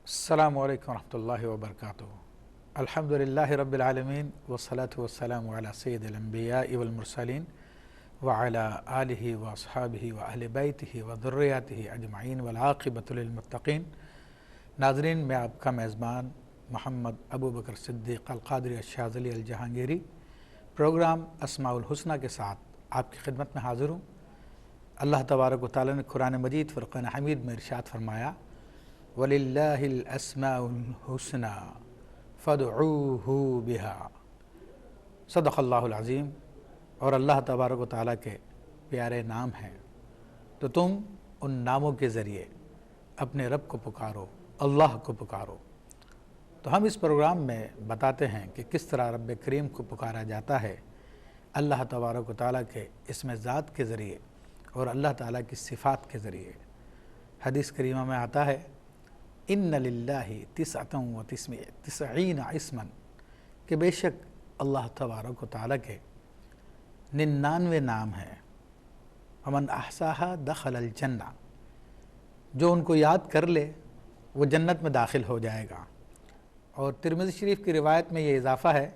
السلام علیکم ورحمۃ اللہ وبرکاتہ۔ الحمدللہ رب العالمین والصلاة والسلام علی سید الانبیاء والمرسلین وعلی آلہ واصحابہ واہل بیتہ وذریاتہ اجمعین والعاقبۃ للمتقین۔ ناظرین، میں آپ کا میزبان محمد ابو بکر صدیق القادری الشاذلی الجہانگیری پروگرام اسماء الحسنی کے ساتھ آپ کی خدمت میں حاضر ہوں۔ اللہ تبارک و تعالیٰ نے قرآن مجید فرقان حمید میں ارشاد فرمایا، وَلِلَّهِ الْأَسْمَاءُ الْحُسْنَى فَادْعُوهُ بِهَا۔ صدق اللہ العظیم۔ اور اللہ تبارک و تعالیٰ کے پیارے نام ہیں تو تم ان ناموں کے ذریعے اپنے رب کو پکارو، اللہ کو پکارو۔ تو ہم اس پروگرام میں بتاتے ہیں کہ کس طرح رب کریم کو پکارا جاتا ہے اللہ تبارک و تعالیٰ کے اسم ذات کے ذریعے اور اللہ تعالیٰ کی صفات کے ذریعے۔ حدیث کریمہ میں آتا ہے، ان للہ تسعۃ و تسعین اسما، کہ بے شک اللہ تبارک و تعالیٰ کے 99 نام ہیں۔ ومن احصاها دخل الجنہ، جو ان کو یاد کر لے وہ جنت میں داخل ہو جائے گا۔ اور ترمذی شریف کی روایت میں یہ اضافہ ہے،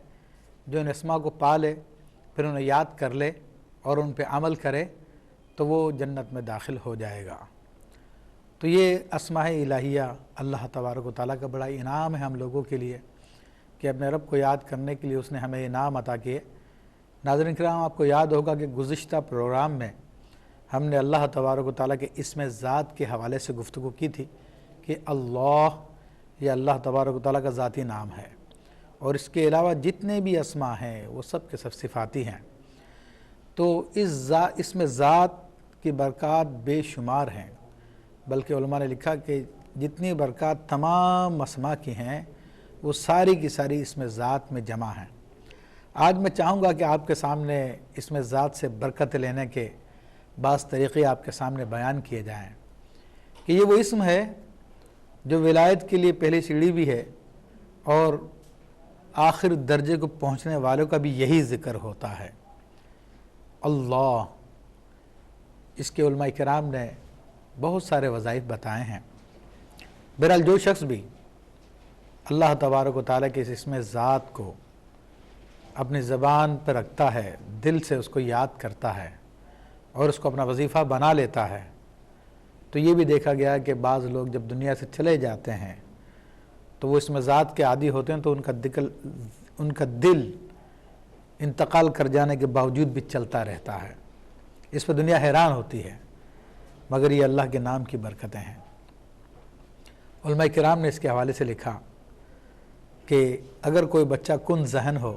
جو ان اسماء کو پا لے پھر انہیں یاد کر لے اور ان پہ عمل کرے تو وہ جنت میں داخل ہو جائے گا۔ تو یہ اسماء الہیہ اللہ تبارک و تعالیٰ کا بڑا انعام ہے ہم لوگوں کے لیے کہ اپنے رب کو یاد کرنے کے لیے اس نے ہمیں انعام عطا کیے۔ ناظرین کرام، آپ کو یاد ہوگا کہ گزشتہ پروگرام میں ہم نے اللہ تبارک و تعالیٰ کے اسم ذات کے حوالے سے گفتگو کی تھی کہ اللہ یہ اللہ تبارک و تعالیٰ کا ذاتی نام ہے، اور اس کے علاوہ جتنے بھی اسماء ہیں وہ سب کے سب صفاتی ہیں۔ تو اسم ذات کی برکات بے شمار ہیں، بلکہ علماء نے لکھا کہ جتنی برکات تمام اسماء کی ہیں وہ ساری کی ساری اسم ذات میں جمع ہیں۔ آج میں چاہوں گا کہ آپ کے سامنے اسم ذات سے برکت لینے کے بعض طریقے آپ کے سامنے بیان کیے جائیں کہ یہ وہ اسم ہے جو ولایت کے لیے پہلی سیڑھی بھی ہے، اور آخر درجے کو پہنچنے والوں کا بھی یہی ذکر ہوتا ہے، اللہ۔ اس کے علماء کرام نے بہت سارے وظائف بتائے ہیں۔ بہرحال جو شخص بھی اللہ تبارک و تعالیٰ کے اس اسم ذات کو اپنی زبان پر رکھتا ہے، دل سے اس کو یاد کرتا ہے اور اس کو اپنا وظیفہ بنا لیتا ہے، تو یہ بھی دیکھا گیا کہ بعض لوگ جب دنیا سے چلے جاتے ہیں تو وہ اسم ذات کے عادی ہوتے ہیں تو ان کا دل انتقال کر جانے کے باوجود بھی چلتا رہتا ہے۔ اس پہ دنیا حیران ہوتی ہے، مگر یہ اللہ کے نام کی برکتیں ہیں۔ علماء کرام نے اس کے حوالے سے لکھا کہ اگر کوئی بچہ کن ذہن ہو،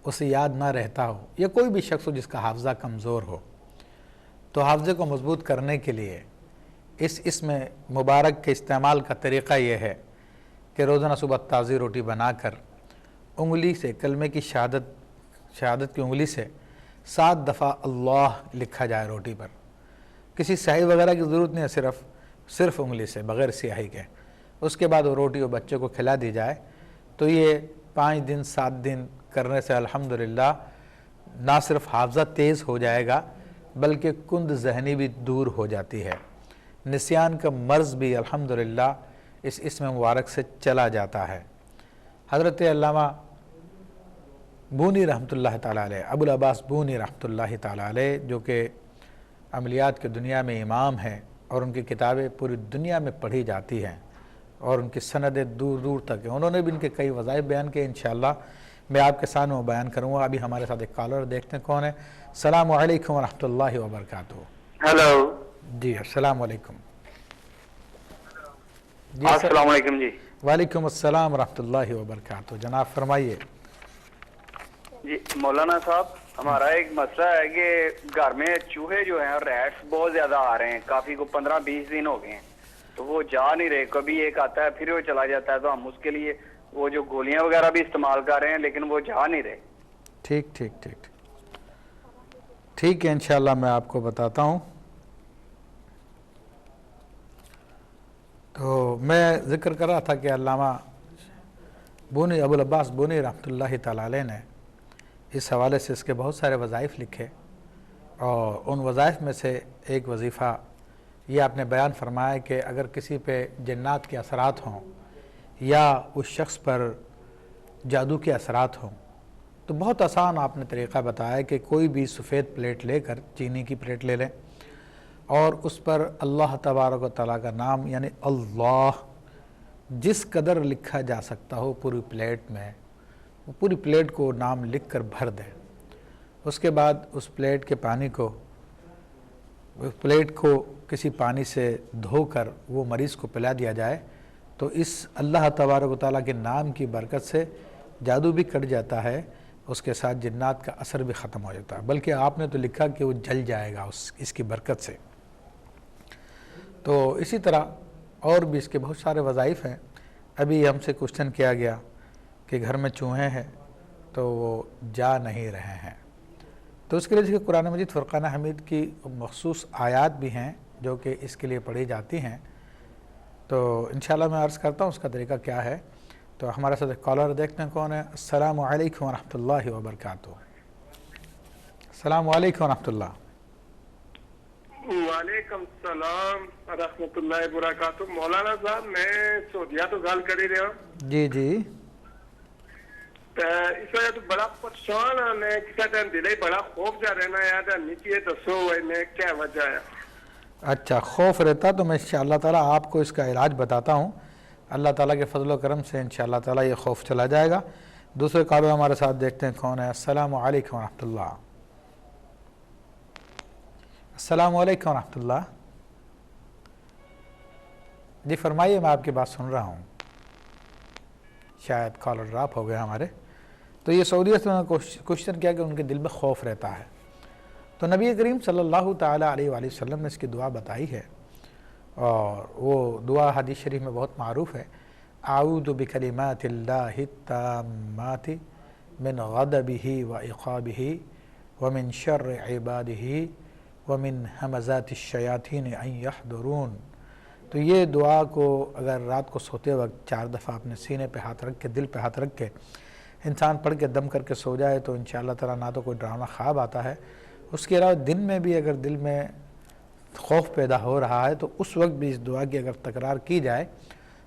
اسے یاد نہ رہتا ہو، یا کوئی بھی شخص ہو جس کا حافظہ کمزور ہو، تو حافظے کو مضبوط کرنے کے لیے اس اسم مبارک کے استعمال کا طریقہ یہ ہے کہ روزانہ صبح تازی روٹی بنا کر انگلی سے کلمے کی شہادت کی انگلی سے 7 دفعہ اللہ لکھا جائے روٹی پر۔ کسی سیاہی وغیرہ کی ضرورت نہیں ہے، صرف انگلی سے بغیر سیاہی کے۔ اس کے بعد وہ روٹی وہ بچے کو کھلا دی جائے تو یہ 5 دن 7 دن کرنے سے الحمدللہ نہ صرف حافظہ تیز ہو جائے گا بلکہ کند ذہنی بھی دور ہو جاتی ہے، نسیان کا مرض بھی الحمدللہ اس اسم مبارک سے چلا جاتا ہے۔ حضرت علامہ بونی رحمۃ اللہ تعالیٰ علیہ، ابو العباس بونی رحمۃ اللہ تعالیٰ علیہ، جو کہ عملیات کی دنیا میں امام ہیں اور ان کی کتابیں پوری دنیا میں پڑھی جاتی ہیں اور ان کی سندیں دور دور تک ہیں، انہوں نے بھی ان کے کئی وظائف بیان کیے۔ انشاءاللہ میں آپ کے سامنے وہ بیان کروں گا۔ ابھی ہمارے ساتھ ایک کالر دیکھتے ہیں کون ہے۔ السلام علیکم ورحمۃ اللہ وبرکاتہ۔ ہیلو جی السلام علیکم۔ جی السلام علیکم جی۔ وعلیکم السلام ورحمۃ اللہ وبرکاتہ، جناب فرمائیے۔ جی مولانا صاحب، ہمارا ایک مسئلہ ہے کہ گھر میں چوہے جو ہیں ریٹس بہت زیادہ آ رہے ہیں، کافی کو 15-20 دن ہو گئے ہیں، تو وہ جا نہیں رہے، کبھی ایک آتا ہے پھر وہ چلا جاتا ہے، تو ہم اس کے لیے وہ جو گولیاں وغیرہ بھی استعمال کر رہے ہیں لیکن وہ جا نہیں رہے۔ ٹھیک ہے، انشاءاللہ میں آپ کو بتاتا ہوں۔ تو میں ذکر کر رہا تھا کہ علامہ بونی، ابو العباس بونی رحمۃ اللہ تعالیٰ علیہ نے اس حوالے سے اس کے بہت سارے وظائف لکھے، اور ان وظائف میں سے ایک وظیفہ یہ آپ نے بیان فرمایا کہ اگر کسی پہ جنات کے اثرات ہوں یا اس شخص پر جادو کے اثرات ہوں، تو بہت آسان آپ نے طریقہ بتایا کہ کوئی بھی سفید پلیٹ لے کر، چینی کی پلیٹ لے لیں اور اس پر اللہ تبارک و تعالیٰ کا نام یعنی اللہ جس قدر لکھا جا سکتا ہو پوری پلیٹ میں، وہ پوری پلیٹ کو نام لکھ کر بھر دیں۔ اس کے بعد اس پلیٹ کے پانی کو، اس پلیٹ کو کسی پانی سے دھو کر وہ مریض کو پلا دیا جائے تو اس اللہ تبارک و تعالیٰ کے نام کی برکت سے جادو بھی کٹ جاتا ہے، اس کے ساتھ جنات کا اثر بھی ختم ہو جاتا ہے، بلکہ آپ نے تو لکھا کہ وہ جل جائے گا اس کی برکت سے۔ تو اسی طرح اور بھی اس کے بہت سارے وظائف ہیں۔ ابھی ہم سے کوشچن کیا گیا کہ گھر میں چوہے ہیں تو وہ جا نہیں رہے ہیں، تو اس کے لیے قرآن مجید فرقان حمید کی مخصوص آیات بھی ہیں جو کہ اس کے لیے پڑھی جاتی ہیں۔ تو انشاءاللہ میں عرض کرتا ہوں اس کا طریقہ کیا ہے۔ تو ہمارے ساتھ کالر دیکھتے ہیں کون ہے۔ السلام علیکم ورحمۃ اللہ وبرکاتہ۔ السلام علیکم ورحمۃ اللہ۔ وعلیکم السلام ورحمۃ اللہ وبرکاتہ۔ مولانا صاحب میں سعودیہ تو گل کر ہی رہا جی جی اس وجہ تو بڑا پریشان ہاں، میں کسی ٹائم دل بڑا خوف جا رہنا ہے، نیچے دسو میں کیا وجہ ہے؟ اچھا، خوف رہتا تو میں انشاءاللہ تعالیٰ آپ کو اس کا علاج بتاتا ہوں۔ اللہ تعالیٰ کے فضل و کرم سے انشاءاللہ تعالیٰ یہ خوف چلا جائے گا۔ دوسرے کالر ہمارے ساتھ دیکھتے ہیں کون ہے۔ السلام علیکم ورحمۃ اللہ۔ السلام علیکم ورحمۃ اللہ۔ جی فرمائیے، میں آپ کی بات سن رہا ہوں۔ شاید کالر ڈراپ ہو گئے ہمارے۔ تو یہ سعودیہ سے انہوں نے کوشچن کیا کہ ان کے دل میں خوف رہتا ہے، تو نبی کریم صلی اللہ تعالیٰ علیہ وآلہ وسلم نے اس کی دعا بتائی ہے، اور وہ دعا حدیث شریف میں بہت معروف ہے۔ اعوذ بکلمات اللہ التامات من غضبہ وعقابہ ومن شر عبادہ ومن ہمزات الشیاطین ان یحضرون۔ تو یہ دعا کو اگر رات کو سوتے وقت 4 دفعہ اپنے سینے پہ ہاتھ رکھ کے، دل پہ ہاتھ رکھ کے انسان پڑھ کے دم کر کے سو جائے تو انشاءاللہ تعالیٰ نہ تو کوئی ڈراؤنا خواب آتا ہے، اس کے علاوہ دن میں بھی اگر دل میں خوف پیدا ہو رہا ہے تو اس وقت بھی اس دعا کی اگر تکرار کی جائے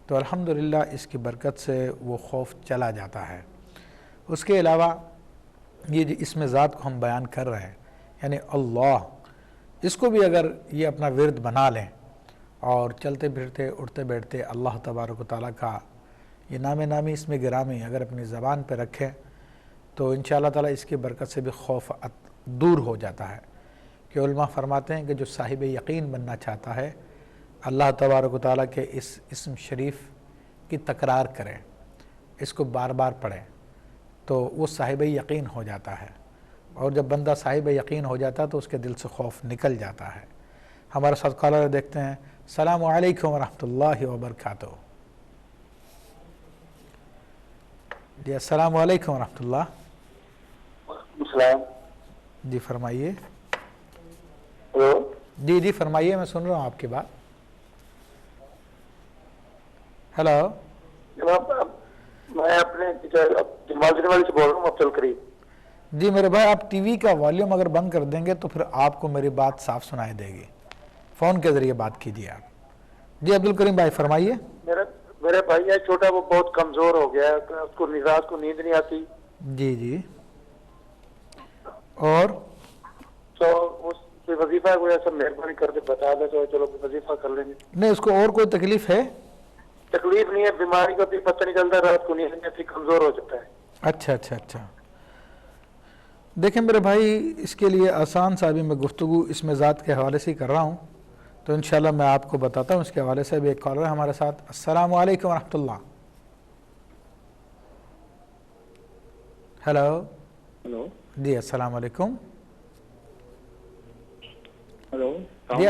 تو الحمدللہ اس کی برکت سے وہ خوف چلا جاتا ہے۔ اس کے علاوہ یہ جو اسم ذات کو ہم بیان کر رہے ہیں یعنی اللہ، اس کو بھی اگر یہ اپنا ورد بنا لیں اور چلتے پھرتے اٹھتے بیٹھتے اللہ تبارک و تعالیٰ کا یہ نام نامی اسم گرامی اگر اپنی زبان پہ رکھیں تو انشاءاللہ تعالیٰ اس کی برکت سے بھی خوف دور ہو جاتا ہے۔ کہ علماء فرماتے ہیں کہ جو صاحب یقین بننا چاہتا ہے اللہ تبارک و تعالیٰ کے اس اسم شریف کی تکرار کریں، اس کو بار بار پڑھیں تو وہ صاحب یقین ہو جاتا ہے، اور جب بندہ صاحب یقین ہو جاتا ہے تو اس کے دل سے خوف نکل جاتا ہے۔ ہمارے ساتھ کالر دیکھتے ہیں۔ السلام علیکم ورحمۃ اللہ وبرکاتہ۔ جی السلام علیکم ورحمۃ اللہ۔ السلام۔ جی فرمائیے۔ ہلو۔ جی جی فرمائیے، میں سن رہا ہوں آپ کی بات۔ ہلو جناب میں اپنے جمال والی سے بول رہا ہوں، عبدل کریم۔ جی میرے بھائی، آپ ٹی وی کا والیوم اگر بند کر دیں گے تو پھر آپ کو میری بات صاف سنائی دے گی، فون کے ذریعے بات کیجیے آپ۔ جی عبدالکریم بھائی فرمائیے۔ میرے بھائی ہے چھوٹا، وہ بہت کمزور ہو گیا ہے، اس کو رات کو نیند نہیں آتی۔ جی جی، اور تو اس پہ وظیفہ کوئی ایسا مہربانی کر کے بتا دے تو چلو وظیفہ کر لیں گے۔ نہیں، اس کو اور کوئی تکلیف ہے؟ تکلیف نہیں ہے، بیماری کا بھی پتہ نہیں چلتا، رات کو نیند نہیں آتی، کمزور ہو جاتا ہے۔ اچھا اچھا اچھا، دیکھیں میرے بھائی، اس کے لیے آسان سا بھی میں گفتگو اس میں ذات کے حوالے سے ہی کر رہا ہوں، تو انشاءاللہ میں آپ کو بتاتا ہوں اس کے حوالے سے بھی۔ ایک کالر ہے ہمارے ساتھ۔ السلام علیکم ورحمۃ اللہ۔ ہلو۔ ہلو جی السلام علیکم۔ ہلو جی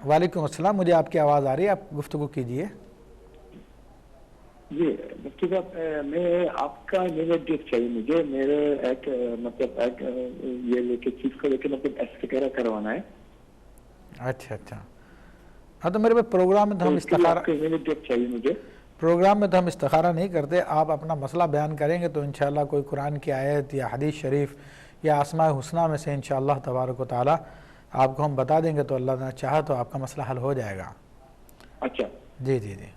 وعلیکم السلام، مجھے آپ کی آواز آ رہی ہے، آپ گفتگو کیجیے۔ جی مفتی صاحب، میں آپ کا ایڈریس چاہیے مجھے، میرے ایک مطلب ایک یہ لے کے چیز کو لے کے مطلب ایکسٹرا کروانا ہے۔ اچھا اچھا، ہاں تو میرے پروگرام میں تو ہم استخارہ چاہیے مجھے، پروگرام میں تو ہم استخارہ نہیں کرتے، آپ اپنا مسئلہ بیان کریں گے تو انشاءاللہ کوئی قرآن کی آیت یا حدیث شریف یا اسماء حسنہ میں سے انشاءاللہ تبارک و تعالیٰ آپ کو ہم بتا دیں گے، تو اللہ نے چاہا تو آپ کا مسئلہ حل ہو جائے گا۔ اچھا جی جی جی،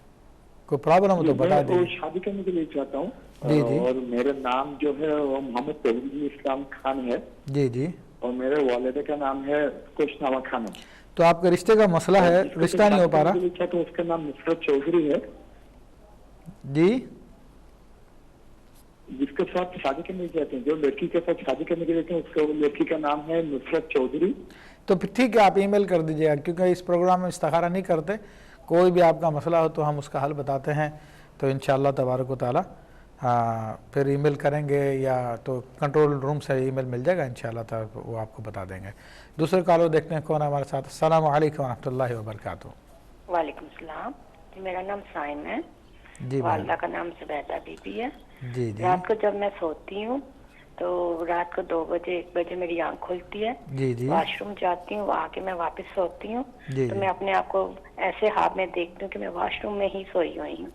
कोई प्रॉब्लम हो तो बता मैं वो दीजिए। शादी करने के लिए चाहता हूँ जी, जी। और मेरा नाम जो है वो मोहम्मद तौहीद इस्लाम खान है जी जी। और मेरे वालिदा का नाम है खुशनामा खानम। तो आपके रिश्ते का मसला है, जिसके रिश्ता नहीं हो साथ पा शादी रहा। करने के लिए चाहता हूँ, उसका नाम नुसरत चौधरी है। जी। जिसके साथ शादी करने के लिए चाहते हैं, जो लड़की के साथ शादी करने के लिए चाहते हैं, उसका वो लड़की का नाम है नुसरत चौधरी। तो फिर ठीक है, आप ईमेल कर दीजिएगा, क्योंकि इस प्रोग्राम में इस्तिखारा नहीं करते। कोई भी आपका मसला हो तो हम उसका हल बताते हैं। तो इंशाअल्लाह तबारक व तआला फिर ईमेल करेंगे या तो कंट्रोल रूम से ईमेल मिल जाएगा इंशाअल्लाह ताला, वो आपको बता देंगे। दूसरे कॉलर देखते हैं कौन है हमारे साथ। अस्सलाम वालेकुम रहमतुल्लाहि व बरकातहू। वालेकुम सलाम जी, मेरा नाम साइम है, जी भाई। वालदा का नाम सुबैदा बीबी है। जी जी। रात को जब मैं सोती हूँ तो रात को 2 बजे 1 बजे मेरी आँख खुलती है, जी जी। वॉशरूम जाती हूँ, आके मैं वापस सोती हूँ जी, तो जी। मैं अपने आप को ऐसे हाथ में देखती हूँ कि मैं वॉशरूम में ही सोई हुई हूँ,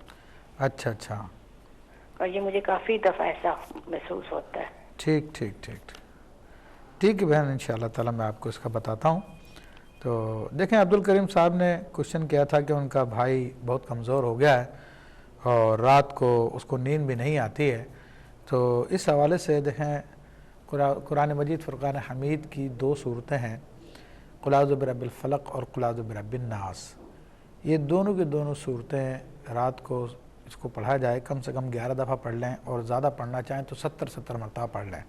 अच्छा अच्छा। और ये मुझे काफ़ी दफ़ा ऐसा महसूस होता है। ठीक ठीक ठीक ठीक ठीक है बहन, इंशाअल्लाह ताला मैं आपको इसका बताता हूँ। तो देखें, अब्दुल करीम साहब ने क्वेश्चन किया था कि उनका भाई बहुत कमज़ोर हो गया है और रात को उसको नींद भी नहीं आती है। तो इस हवाले से देखें, कुरान मजीद फ़ुरक़ान हमीद की 2 सूरतें हैं, क़ुल औज़ु बिरब्बिल फ़लक़ और क़ुल औज़ु बिरब्बिन नास। ये दोनों की दोनों सूरतें रात को इसको पढ़ा जाए, कम से कम 11 दफ़ा पढ़ लें, और ज़्यादा पढ़ना चाहें तो 70 मरतबा पढ़ लें।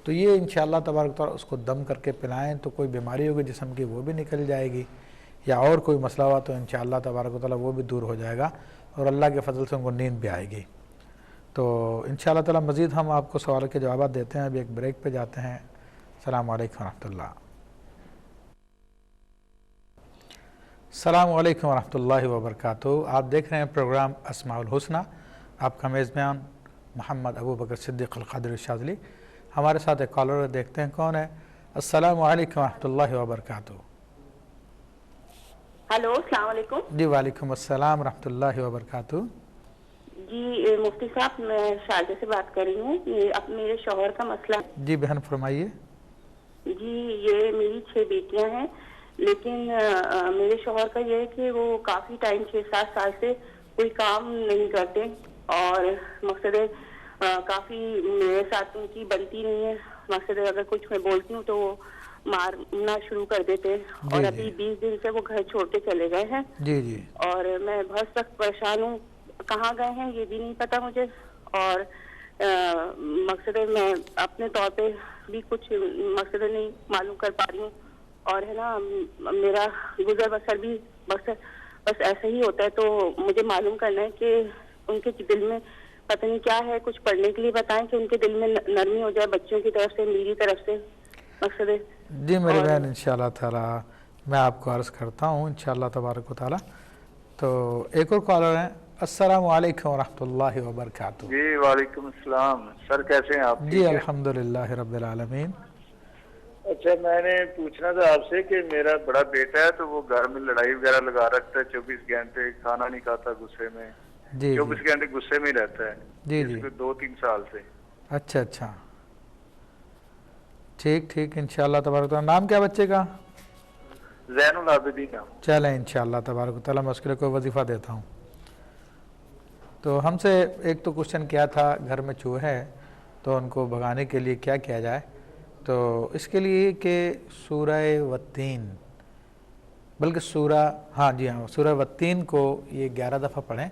तो ये इंशाअल्लाह तबारक तआला उसको दम करके पिलाएं तो कोई बीमारी होगी जिस्म की वो भी निकल जाएगी, या और कोई मसला हुआ तो इंशाअल्लाह तबारक तआला वो भी दूर हो जाएगा और अल्लाह के फजल से उनको नींद भी आएगी। तो इंशाअल्लाह ताला मज़ीद हम आपको सवाल के जवाब देते हैं। अभी एक ब्रेक पे जाते हैं। अस्सलाम वालेकुम रहमतुल्लाह। अस्सलाम वालेकुम रहमतुल्लाहि व बरकातहू। आप देख रहे हैं प्रोग्राम अस्माउल हुस्ना। आपका मेज़बान मोहम्मद अबू बकर सिद्दीक़ अल क़ादरी शाज़ली। हमारे साथ एक कॉलर देखते हैं कौन है। अस्सलाम वालेकुम रहमतुल्लाहि व बरकातहू। हेलो, अस्सलाम वालेकुम। जी वालेकुम अस्सलाम रहमतुल्लाहि व बरकातहू। जी मुफ्ती साहब, मैं शारजा से बात कर रही हूँ। ये अब मेरे शौहर का मसला। जी बहन फरमाइए। जी, ये मेरी 6 बेटियां हैं, लेकिन मेरे शौहर का ये है कि वो काफी टाइम 6-7 साल से कोई काम नहीं करते, और मकसद काफी मेरे साथ उनकी बनती नहीं है। मकसद अगर कुछ मैं बोलती हूँ तो वो मारना शुरू कर देते हैं, और अभी 20 दिन से वो घर छोड़ के चले गए हैं। जी जी। और मैं बहुत सख्त परेशान हूँ, कहाँ गए हैं ये भी नहीं पता मुझे, और मकसद मैं अपने तौर पे भी कुछ मकसद नहीं मालूम कर पा रही हूँ, और है ना मेरा गुजर बसर भी बस ऐसा ही होता है। तो मुझे मालूम करना है कि उनके दिल में पता नहीं क्या है, कुछ पढ़ने के लिए बताएं कि उनके दिल में नरमी हो जाए, बच्चों की तरफ से, मेरी तरफ से मकसद। जी मेरे बहन, इंशाअल्लाह ताला मैं आपको अर्ज़ करता हूँ इंशाअल्लाह तबारक व तआला। तो एक और कॉलर हैं। अस्सलाम वालेकुम रहमतुल्लाहि व बरकातहू। जी वालेकुम अस्सलाम। सर कैसे हैं आप? जी अल्हम्दुलिल्लाह रब्बिल आलमीन। अच्छा, मैंने पूछना था आपसे कि मेरा बड़ा बेटा है तो वो घर में लड़ाई वगैरह लगा रखता है, 24 घंटे खाना नहीं खाता गुस्से में। जी 24 घंटे गुस्से में रहता है। जी जी। 2-3 साल से। अच्छा अच्छा, ठीक ठीक इंशाअल्लाह तबारक तआला। नाम क्या बच्चे का? ज़ैनुल आबिदीन नाम। चलें इंशाअल्लाह तबारक तआला मैं उसके लिए कोई वजीफ़ा देता हूँ। तो हमसे एक तो क्वेश्चन किया था घर में चूहे हैं तो उनको भगाने के लिए क्या किया जाए। तो इसके लिए कि सूरह वत्तीन, बल्कि सूरह वत्तीन को ये 11 दफ़ा पढ़ें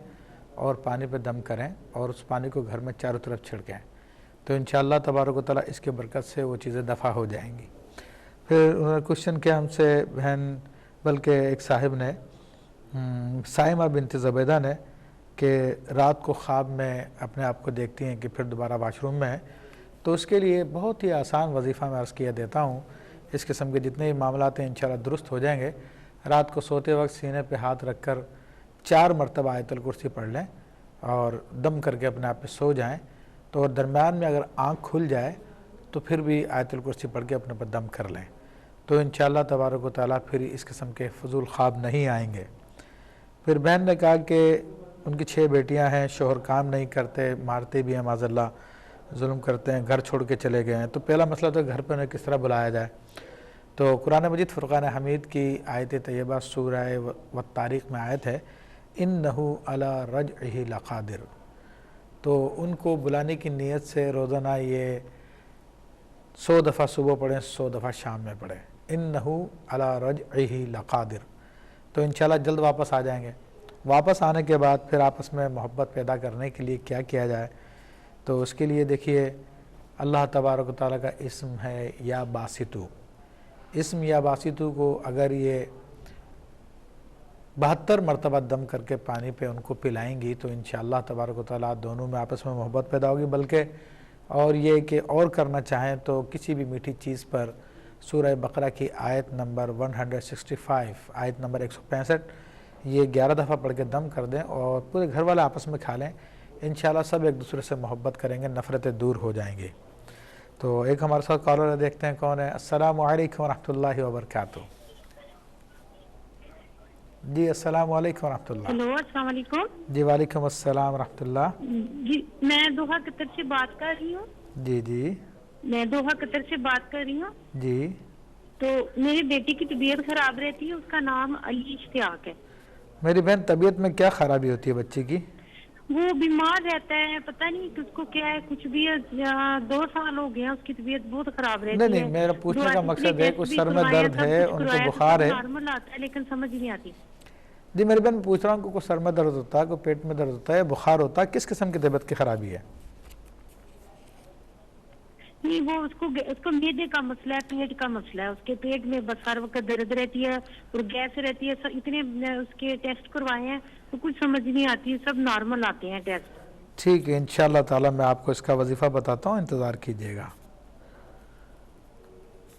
और पानी पे दम करें और उस पानी को घर में चारों तरफ छिड़कें, तो इंशाअल्लाह तबारक व तआला इसके बरकत से वो चीज़ें दफ़ा हो जाएंगी। फिर उन्होंने क्वेश्चन किया हमसे बहन, बल्कि एक साहिब ने, साइमा बिनत ज़बैदा ने, कि रात को ख्वाब में अपने आप को देखती हैं कि फिर दोबारा वाशरूम में है। तो उसके लिए बहुत ही आसान वजीफ़ा मैं अर्ज़ किया देता हूँ। इस किस्म के जितने भी मामलात हैं इंशाअल्लाह दुरुस्त हो जाएंगे। रात को सोते वक्त सीने पे हाथ रख कर 4 मरतबा आयतुल कुर्सी पढ़ लें और दम करके अपने आप पे सो जाएं। तो दरमियान में अगर आँख खुल जाए तो फिर भी आयतुल कुर्सी पढ़ के अपने पर दम कर लें, तो इंशाअल्लाह तबारक व तआला फिर इस किस्म के फजूल ख्वाब नहीं आएंगे। फिर बहन ने कहा कि उनकी 6 बेटियां हैं, शोहर काम नहीं करते, मारते भी हैं, माज़अल्लाह जुल्म करते हैं, घर छोड़ के चले गए हैं। तो पहला मसला तो घर पर उन्हें किस तरह बुलाया जाए। तो कुरान मजीद फ़ुरक़ान हमीद की आयत तैयबा सूरह व तारीख़ में आयत है, इन्नहु अला रजइही लक़ादिर। तो उनको बुलाने की नीयत से रोज़ाना ये 100 दफ़ा सुबह पढ़ें, 100 दफ़ा शाम में पढ़ें, इन्नहु अला रजइही लक़ादिर। तो इंशाल्लाह जल्द वापस आ जाएंगे। वापस आने के बाद फिर आपस में मोहब्बत पैदा करने के लिए क्या किया जाए, तो उसके लिए देखिए अल्लाह तबारक व तआला का इस्म है या बासितु। इस्म या बासितु को अगर ये 72 मरतबा दम करके पानी पे उनको पिलाएंगी तो इंशाअल्लाह तबारक व तआला दोनों में आपस में मोहब्बत पैदा होगी। बल्कि और ये कि और करना चाहें तो किसी भी मीठी चीज़ पर सूरह बकरा की आयत नंबर 165, आयत नंबर 165 ये 11 दफ़ा पढ़ के दम कर दें और पूरे घर वाले आपस में खा लें। इंशाअल्लाह सब एक दूसरे से मोहब्बत करेंगे, नफ़रतें दूर हो जाएंगी। तो एक हमारे साथ कॉलर है, देखते हैं कौन है। अस्सलामु अलैकुम वरहमतुल्लाहि वबरकातुहू। जी अस्सलामु अलैकुम वरहमतुल्लाह। हेलो अस्सलाम वालेकुम। जी वालेकुम अस्सलाम वरहमतुल्लाह। जी मैं दोहा कतर से बात कर रही हूँ। जी जी मैं दोहा कतर से बात कर रही हूँ। जी। तो मेरी बेटी की तबीयत खराब रहती है, उसका नाम अली इश्तियाक है। मेरी बहन तबीयत में क्या खराबी होती है बच्ची की? वो बीमार रहता है, पता नहीं कि उसको क्या है, कुछ भी 2 साल हो गए हैं उसकी तबीयत बहुत खराब रहती है। नहीं, मेरा पूछने का मकसद है कुछ सर में दर्द है, उनको बुखार है, नॉर्मल आता है लेकिन समझ नहीं आती। जी मेरी बहन पूछ रहा हूँ को सर में दर्द होता है, को पेट में दर्द होता है, बुखार होता है, किस किस्म की तबीयत की खराबी है? नहीं वो उसको मैदे का मसला है, पेट का मसला है। उसके पेट में बस हर वक्त दर्द रहती है और गैस रहती है। इतने उसके टेस्ट करवाए हैं तो कुछ समझ नहीं आती, सब नॉर्मल आते हैं टेस्ट। ठीक है, इंशाअल्लाह ताला मैं आपको इसका वजीफा बताता हूँ, इंतज़ार कीजिएगा।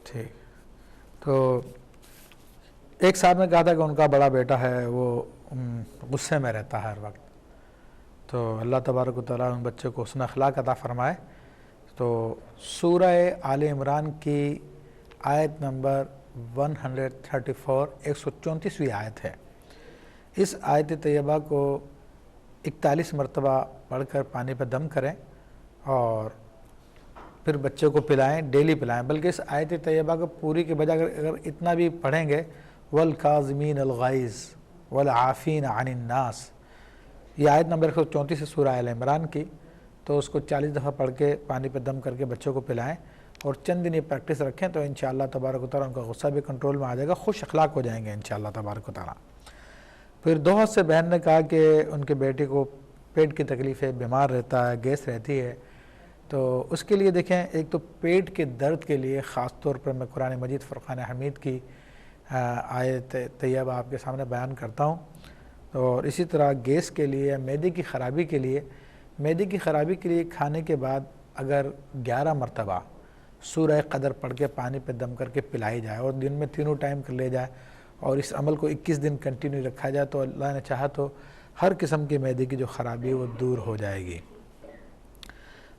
ठीक। तो एक साहब ने कहा था कि उनका बड़ा बेटा है वो गुस्से में रहता है हर वक्त। तो अल्लाह तबारक व तआला उन बच्चे को हुस्न अखलाक अता फरमाए। तो सूरह आले इमरान की आयत नंबर 134 134वीं आयत है। इस आयत तैयबा को 41 मरतबा पढ़कर पानी पर दम करें और फिर बच्चे को पिलाएं, डेली पिलाएं। बल्कि इस आयत तैयबा को पूरी के बजाय अगर इतना भी पढ़ेंगे, वल काज़िमीन अल गैज़ वल आफ़ीन अनिन नास, ये आयत नंबर 134 है सूरह आले इमरान की। तो उसको 40 दफ़ा पढ़ के पानी पर दम करके बच्चों को पिलाएं और चंद दिन ये प्रैक्टिस रखें तो इंशाअल्लाह तबारक व तआला उनका गुस्सा भी कंट्रोल में आ जाएगा, खुश अखलाक हो जाएंगे इंशाअल्लाह तबारक व तआला। फिर दोहा से बहन ने कहा कि उनके बेटे को पेट की तकलीफ़ है, बीमार रहता है, गैस रहती है। तो उसके लिए देखें, एक तो पेट के दर्द के लिए ख़ास तौर पर मैं कुरान मजीद फ़ुरक़ान हमीद की आयत तैयबा आपके सामने बयान करता हूँ। और इसी तरह गैस के लिए, मैदे की ख़राबी के लिए, मैदे की ख़राबी के लिए खाने के बाद अगर 11 मरतबा सूरह क़दर पढ़ के पानी पे दम करके पिलाई जाए और दिन में 3 टाइम कर ले जाए और इस अमल को 21 दिन कंटिन्यू रखा जाए तो अल्लाह ने चाहा तो हर किस्म की मैदे की जो ख़राबी है वो दूर हो जाएगी।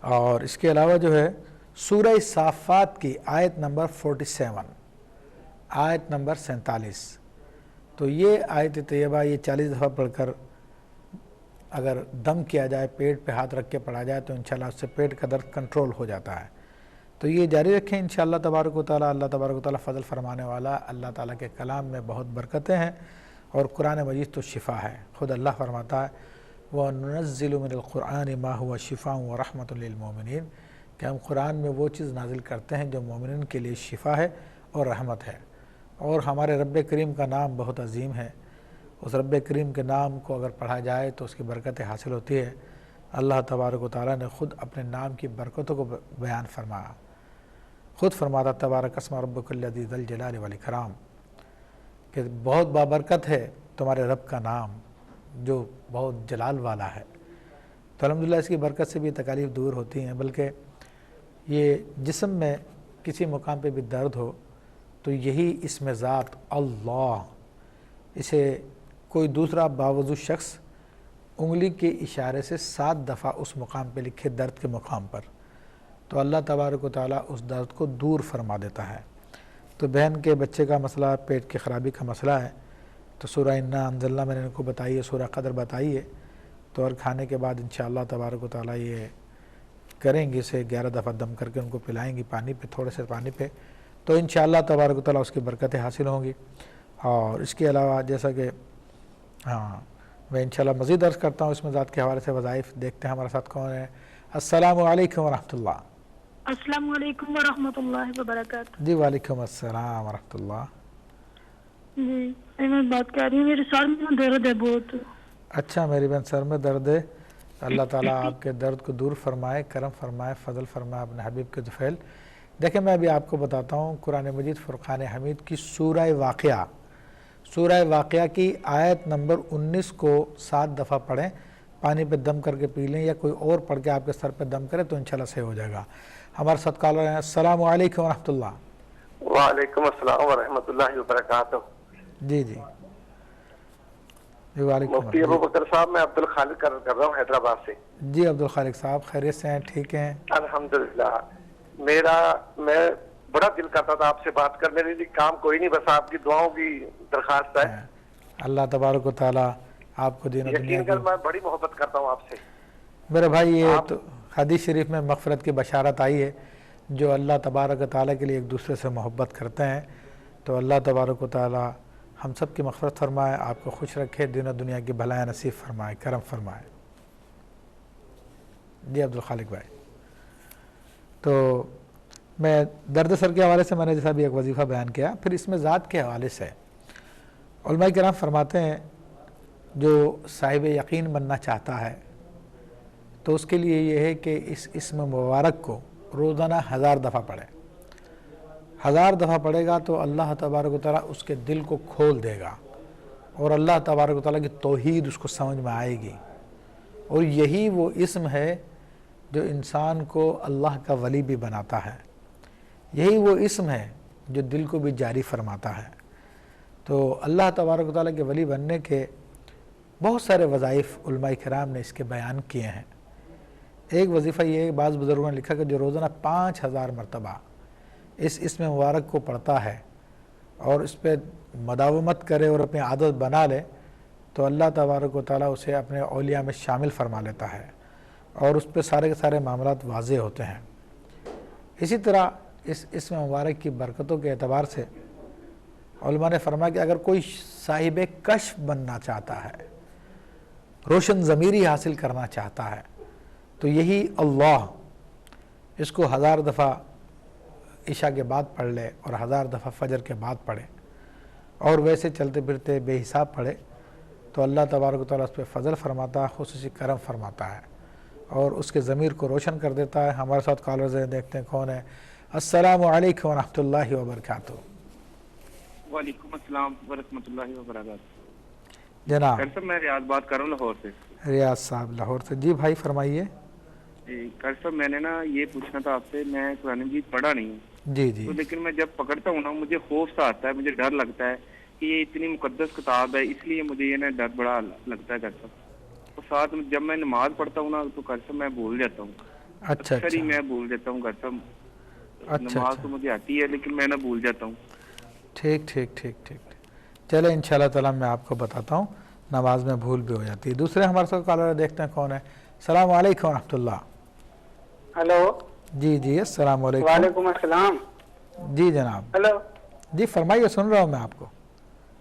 और इसके अलावा जो है सूरह साफ़ात की आयत नंबर 47, आयत नंबर 47, तो ये आयत तैयबा ये 40 दफ़ा पढ़कर अगर दम किया जाए, पेट पे हाथ रख के पढ़ा जाए तो इंशाल्लाह उससे पेट का दर्द कंट्रोल हो जाता है। तो ये जारी रखें इंशाअल्लाह तबारक व तआला। अल्लाह तबारक व तआला फ़ज़ल फरमाने वाला, अल्लाह ताला के कलाम में बहुत बरकतें हैं और कुरान मजीद तो शिफ़ा है। ख़ुद अल्लाह फरमाता है व नुनज़्ज़िलु मिनल क़ुरआनि मा हुवा शिफ़ाउन व रहमतुल लिल मोमिनीन, कि हम कुरान में वो चीज़ नाजिल करते हैं जो मोमिनीन के लिए शिफ़ा है और रहमत है। और हमारे रब्बे करीम का नाम बहुत अजीम है, उस रब्बे करीम के नाम को अगर पढ़ा जाए तो उसकी बरकतें हासिल होती है। अल्लाह तबारक व तआला ने ख़ुद अपने नाम की बरकतों को बयान फरमाया, ख़ुद फरमाता तबारक अस्मा रब्बुकल्लज़ी ज़ुल जलाली वल इकराम, कि बहुत बाबरकत है तुम्हारे रब का नाम जो बहुत जलाल वाला है। तो अल्हम्दुलिल्लाह इसकी बरकत से भी तकालीफ दूर होती हैं। बल्कि ये जिस्म में किसी मुकाम पे भी दर्द हो तो यही इसमें ज़ात अल्लाह, इसे कोई दूसरा बावजूद शख्स उंगली के इशारे से 7 दफ़ा उस मुकाम पे लिखे दर्द के मुकाम पर, तो अल्लाह तबारक व तआला उस दर्द को दूर फरमा देता है। तो बहन के बच्चे का मसला, पेट की ख़राबी का मसला है, तो सूरह इन्ना अंज़लना मैंने इनको बताई है, सूरह क़दर बताई है। तो और खाने के बाद इंशाअल्लाह तबारक व तआला ये करेंगे, इसे 11 दफ़ा दम करके उनको पिलाएंगी पानी पे, थोड़े से पानी पे, तो इंशाअल्लाह तबारक व तआला उसकी बरकतें हासिल होंगी। और इसके अलावा जैसा कि हाँ, میں انشاءاللہ مزید عرض کرتا ہوں اس میں ذات کے حوالے سے وظائف. دیکھتے ہیں ہمارے ساتھ کون ہے. السلام علیکم ورحمۃ اللہ. السلام علیکم ورحمۃ اللہ وبرکاتہ. جی وعلیکم السلام ورحمۃ اللہ. جی میں بات کر رہی ہوں, میرے سر میں درد ہے بہت. اچھا میری بہن, سر میں درد ہے. اللہ تعالیٰ آپ کے درد کو دور فرمائے, کرم فرمائے, فضل فرمائے اپنے حبیب کے ذفیل. دیکھیں میں ابھی آپ کو بتاتا ہوں قرآن مجید فرقان حمید کی سورہ واقعہ کی آیت نمبر 19 کو 7 دفعہ پڑھیں, پانی پہ دم کر کے پی لیں یا کوئی اور پڑھ کے آپ کے سر پہ دم کرے تو انشاءاللہ صحیح ہو جائے گا. ہمارے ساتھ کالر ہیں. السلام علیکم ورحمۃ اللہ. وعلیکم السلام ورحمۃ اللہ وبرکاتہ. جی جی وعلیکم. مفتی ابوبکر صاحب, میں عبد الخالق کر رہا ہوں حیدرآباد سے. جی عبد الخالق صاحب, خیریت سے ہیں؟ ٹھیک ہیں الحمدللہ. میں بڑا دل کرتا تھا آپ سے بات کرنے, میرے لیے کام کوئی نہیں, بس آپ کی دعاؤں کی درخواست ہے. اللہ تبارک و تعالیٰ آپ کو دین و دنیا یقین کر میں بڑی محبت کرتا ہوں آپ سے. میرے بھائی یہ تو حدیث شریف میں مغفرت کی بشارت آئی ہے, جو اللہ تبارک و تعالیٰ کے لیے ایک دوسرے سے محبت کرتے ہیں تو اللہ تبارک و تعالیٰ ہم سب کی مغفرت فرمائے, آپ کو خوش رکھے, دین و دنیا کی بھلائیں نصیب فرمائے, کرم فرمائے. جی عبد الخالق بھائی, تو میں درد سر کے حوالے سے میں نے جیسا بھی ایک وظیفہ بیان کیا, پھر اس میں ذات کے حوالے سے علماء کرام فرماتے ہیں جو صاحب یقین بننا چاہتا ہے تو اس کے لیے یہ ہے کہ اس اسم مبارک کو روزانہ 1000 دفعہ پڑھے. 1000 دفعہ پڑھے گا تو اللہ تبارک و تعالیٰ اس کے دل کو کھول دے گا اور اللہ تبارک و تعالیٰ کی توحید اس کو سمجھ میں آئے گی. اور یہی وہ اسم ہے جو انسان کو اللہ کا ولی بھی بناتا ہے, یہی وہ اسم ہے جو دل کو بھی جاری فرماتا ہے. تو اللہ تبارک و تعالیٰ کے ولی بننے کے بہت سارے وظائف علماء کرام نے اس کے بیان کیے ہیں. ایک وظیفہ یہ ہے, بعض بزرگوں نے لکھا کہ جو روزانہ 5000 مرتبہ اس اسم مبارک کو پڑھتا ہے اور اس پہ مداومت کرے اور اپنی عادت بنا لے تو اللہ تبارک و تعالیٰ اسے اپنے اولیاء میں شامل فرما لیتا ہے اور اس پہ سارے کے سارے معاملات واضح ہوتے ہیں. اسی طرح اس اسم مبارک کی برکتوں کے اعتبار سے علماء نے فرمایا کہ اگر کوئی صاحب کشف بننا چاہتا ہے, روشن ضمیری حاصل کرنا چاہتا ہے تو یہی اللہ اس کو 1000 دفعہ عشاء کے بعد پڑھ لے اور 1000 دفعہ فجر کے بعد پڑھے اور ویسے چلتے پھرتے بے حساب پڑھے تو اللہ تبارک و تعالیٰ اس پہ فضل فرماتا ہے, خصوصی کرم فرماتا ہے اور اس کے ضمیر کو روشن کر دیتا ہے. ہمارے ساتھ کالرز ہیں, دیکھتے ہیں کون ہے. السلام علیکم ورحمۃ اللہ وبرکاتہ. وعلیکم السلام ورحمۃ اللہ وبرکاتہ. جناب صاحب میں ریاض بات کر رہا ہوں لاہور سے. ریاض صاحب لاہور سے. جی بھائی فرمائیے. جی صاحب میں نے نا یہ پوچھنا تھا آپ سے, میں قرآن مجید پڑھا نہیں ہوں جی جی, تو لیکن میں جب پکڑتا ہوں نا مجھے خوف سا آتا ہے, مجھے ڈر لگتا ہے کہ یہ اتنی مقدس کتاب ہے, اس لیے مجھے یہ نا ڈر بڑا لگتا ہے. صاحب تو ساتھ میں جب میں نماز پڑھتا ہوں نا تو صاحب میں بھول جاتا ہوں. اچھا اکثر ہی میں بھول جاتا ہوں صاحب. نماز تو مجھے آتی ہے لیکن میں نہ بھول جاتا ہوں. ٹھیک ٹھیک ٹھیک ٹھیک چلے انشاءاللہ تعالیٰ میں آپ کو بتاتا ہوں, نماز میں بھول بھی ہو جاتی ہے. دوسرے ہمارے ساتھ کالر دیکھتے ہیں کون ہے. السلام علیکم ورحمۃ اللہ. ہلو. جی جی السلام علیکم. وعلیکم السلام. جی جناب. ہلو. جی فرمائیے, سن رہا ہوں میں آپ کو.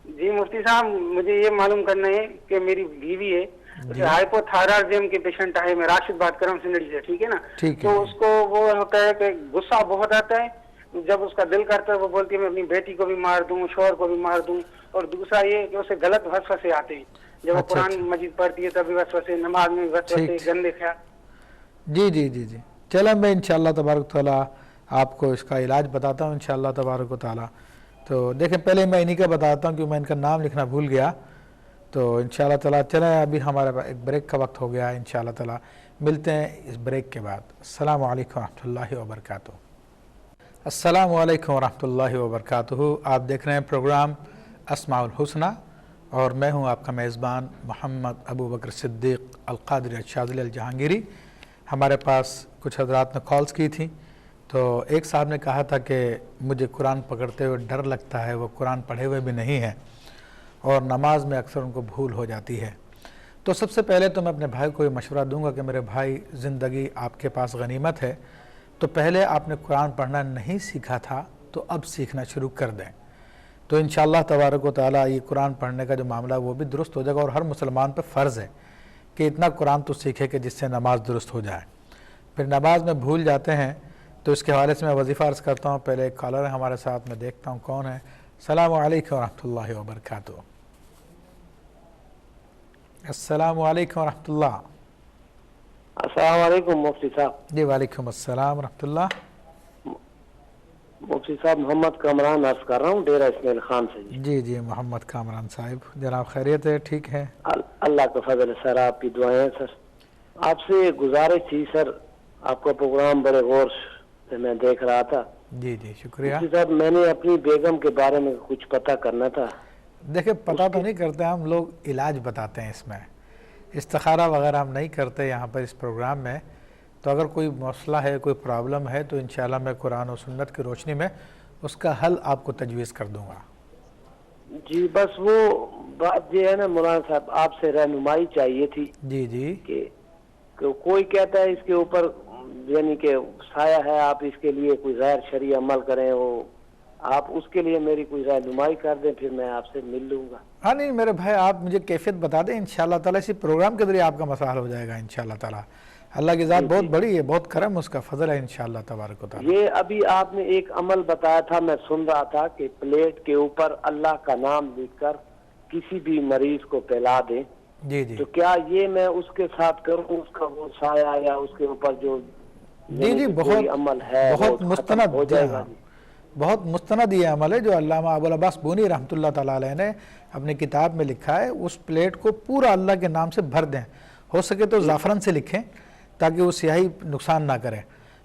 جی مفتی صاحب مجھے یہ معلوم کرنا ہے کہ میری بیوی ہے, ہائپو تھائرائڈزم کی پیشنٹ ہے, میں راشد بات کر رہا ہوں سندھ سے, ٹھیک ہے نا. تو اس کو وہ ہوتا ہے کہ غصہ بہت آتا ہے, جب اس کا دل کرتا ہے وہ بولتی ہے میں اپنی بیٹی کو بھی مار دوں, شوہر کو بھی مار دوں. اور دوسرا یہ کہ اسے غلط وسوسے آتے ہیں, جب وہ قرآن مجید پڑھتی ہے تبھی وسوسے, نماز میں وسوسے, گندے خیال. جی جی جی جی چلیں میں انشاءاللہ تبارک تعالیٰ آپ کو اس کا علاج بتاتا ہوں انشاءاللہ تبارک و تعالیٰ. تو دیکھیں پہلے میں انہی کا بتاتا ہوں کہ میں ان کا نام لکھنا بھول گیا. تو انشاءاللہ تعالیٰ چلیں ابھی ہمارا ایک بریک کا وقت ہو گیا ہے, انشاءاللہ تعالیٰ ملتے ہیں اس بریک کے بعد. السلام علیکم ورحمۃ اللہ وبرکاتہ. السلام علیکم ورحمۃ اللہ وبرکاتہ. آپ دیکھ رہے ہیں پروگرام اسماء الحسنی اور میں ہوں آپ کا میزبان محمد ابوبکر صدیق القادری الشاذلی الجہانگیری. ہمارے پاس کچھ حضرات نے کالز کی تھیں, تو ایک صاحب نے کہا تھا کہ مجھے قرآن پکڑتے ہوئے ڈر لگتا ہے, وہ قرآن پڑھے ہوئے بھی نہیں ہیں اور نماز میں اکثر ان کو بھول ہو جاتی ہے. تو سب سے پہلے تو میں اپنے بھائی کو یہ مشورہ دوں گا کہ میرے بھائی زندگی آپ کے پاس غنیمت ہے, تو پہلے آپ نے قرآن پڑھنا نہیں سیکھا تھا تو اب سیکھنا شروع کر دیں. तो इंशाअल्लाह तबारक व तआला ये कुरान पढ़ने का जो मामला है वो भी दुरुस्त हो जाएगा। और हर मुसलमान पर फ़र्ज़ है कि इतना कुरान तो सीखे कि जिससे नमाज दुरुस्त हो जाए। फिर नमाज में भूल जाते हैं तो इसके हवाले से मैं वजीफ़ा अर्ज़ करता हूँ। पहले एक कॉलर है हमारे साथ, मैं देखता हूँ कौन है। अस्सलामु अलैकुम रहमतुल्लाहि व बरकातुहू। अस्सलामु अलैकुम रहमतुल्लाह। अस्सलाम वालेकुम मुफ्ती साहब। जी वालेकुम अस्सलाम रहमतुल्लाह। मुफ्ती साहब मोहम्मद कामरान अर्ज कर रहा हूँ डेरा इस्माइल खान से। जी जी मोहम्मद कामरान साहिब, जनाब खैरियत है? ठीक है, अल्लाह का फजल है सर, आपकी दुआएं हैं सर। आपसे गुजारिश थी सर, आपका प्रोग्राम बड़े गौर से मैं देख रहा था। जी जी शुक्रिया। मुफ्ती साहब मैंने अपनी बेगम के बारे में कुछ पता करना था। देखिए पता तो नहीं करते हम लोग, इलाज बताते हैं इसमें, इस्तिखारा वगैरह हम नहीं करते यहाँ पर इस प्रोग्राम में। तो अगर कोई मसला है, कोई प्रॉब्लम है तो इंशाल्लाह मैं कुरान और सुन्नत की रोशनी में उसका हल आपको तजवीज़ कर दूंगा। जी बस वो बात ये है ना मौलाना साहब, आपसे रहनुमाई चाहिए थी। जी जी कि कोई कहता है इसके ऊपर यानी कि साया है, आप इसके लिए कोई गैर शरई अमल करें, वो आप उसके लिए मेरी कोई रहनुमाई कर दें, फिर मैं आपसे मिल लूँगा। हाँ नहीं मेरे भाई, आप मुझे कैफियत बता दें, इंशाल्लाह ताला इसी प्रोग्राम के जरिए आपका मसला हल हो जाएगा इंशाल्लाह ताला। अल्लाह की ज़ात बहुत बड़ी है, बहुत करम उसका फजल है इंशाल्लाह तबारक व तआला। ये अभी आपने एक अमल बताया था, मैं सुन रहा था कि प्लेट के ऊपर अल्लाह का नाम लिखकर किसी भी मरीज को पिला दें। जी जी। तो क्या ये मैं उसके साथ करूं, उसका वो साया या उसके ऊपर जो जी जी बहुत अमल है बहुत मुस्तनद हो जाएगा, बहुत मुस्तनद ये अमल है जो अल्लामा अबुल अब्बास बुनी रहमतुल्लाह तआला अलैह ने अपनी किताब में लिखा है। उस प्लेट को पूरा अल्लाह के नाम से भर दें, हो सके तो ज़ाफ़रान से लिखें ताकि वो स्याही नुकसान ना करे।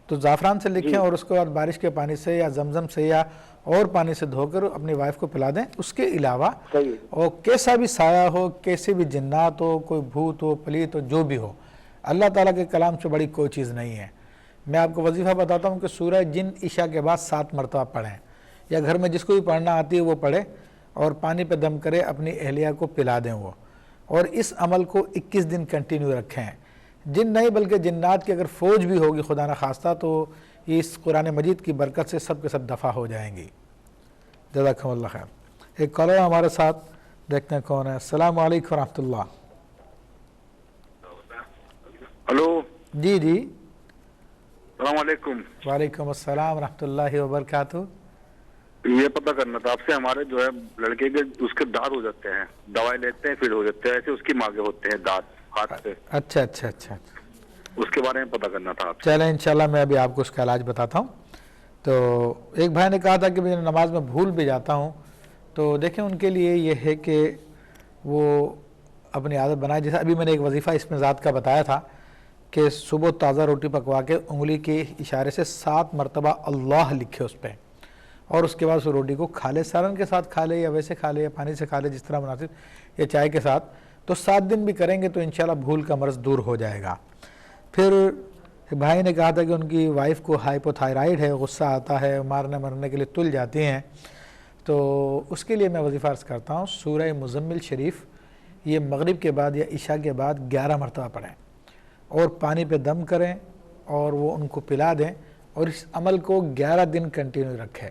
तो ज़ाफ़रान से लिखें और उसके बाद बारिश के पानी से या जमजम से या और पानी से धोकर अपनी वाइफ को पिला दें। उसके अलावा और कैसा भी साया हो, कैसे भी जिन्नात हो, कोई भूत हो, पलीत हो, जो भी हो, अल्लाह ताला के कलाम से बड़ी कोई चीज़ नहीं है। मैं आपको वजीफ़ा बताता हूँ कि सूरह जिन इशा के बाद 7 मरतबा पढ़ें, या घर में जिसको भी पढ़ना आती है वो पढ़े और पानी पे दम करे, अपनी अहलिया को पिला दें वो। और इस अमल को 21 दिन कंटिन्यू रखें। जिन नहीं बल्कि जिन्नात की अगर फ़ौज भी होगी खुदा न खास्ता तो इस कुरान मजीद की बरकत से सब के सब दफ़ा हो जाएंगी। जज़ाकमुल्लाह खैर। एक कॉलर हमारे साथ, देखते हैं कौन है। अस्सलामु अलैकुम रहमतुल्लाह। हेलो जी जी अस्सलाम वालेकुम। वालेकुम अस्सलाम रहमतुल्लाहि व बरकातुहू। ये पता करना था आपसे, हमारे जो है लड़के के उसके दांत हो जाते हैं, दवाई लेते हैं फिर हो जाते हैं, ऐसे उसकी माँ के होते हैं दांत हाथ से। अच्छा अच्छा अच्छा, उसके बारे में पता करना था आपसे। चलें इंशाल्लाह मैं अभी आपको उसका इलाज बताता हूँ। तो एक भाई ने कहा था कि मैं नमाज में भूल भी जाता हूँ, तो देखें उनके लिए ये है कि वो अपनी आदत बनाए। जैसे अभी मैंने एक वजीफ़ा इसमें ज़ात का बताया था कि सुबह ताज़ा रोटी पकवा के उंगली के इशारे से 7 मरतबा अल्लाह लिखे उस पर, और उसके बाद उस रोटी को खा ले, सालन के साथ खा ले या वैसे खा ले या पानी से खा ले जिस तरह मुनासिब, या चाय के साथ। तो 7 दिन भी करेंगे तो इंशाल्लाह भूल का मर्ज़ दूर हो जाएगा। फिर भाई ने कहा था कि उनकी वाइफ को हाइपोथायराइड है, गुस्सा आता है, मारने मरने के लिए तुल जाती हैं। तो उसके लिए मैं वजीफ़ा अर्ज़ करता हूँ, सूरह मुज़म्मिल शरीफ ये मगरिब के बाद या इशा के बाद 11 मरतबा पढ़ें और पानी पे दम करें और वो उनको पिला दें, और इस अमल को 11 दिन कंटिन्यू रखें।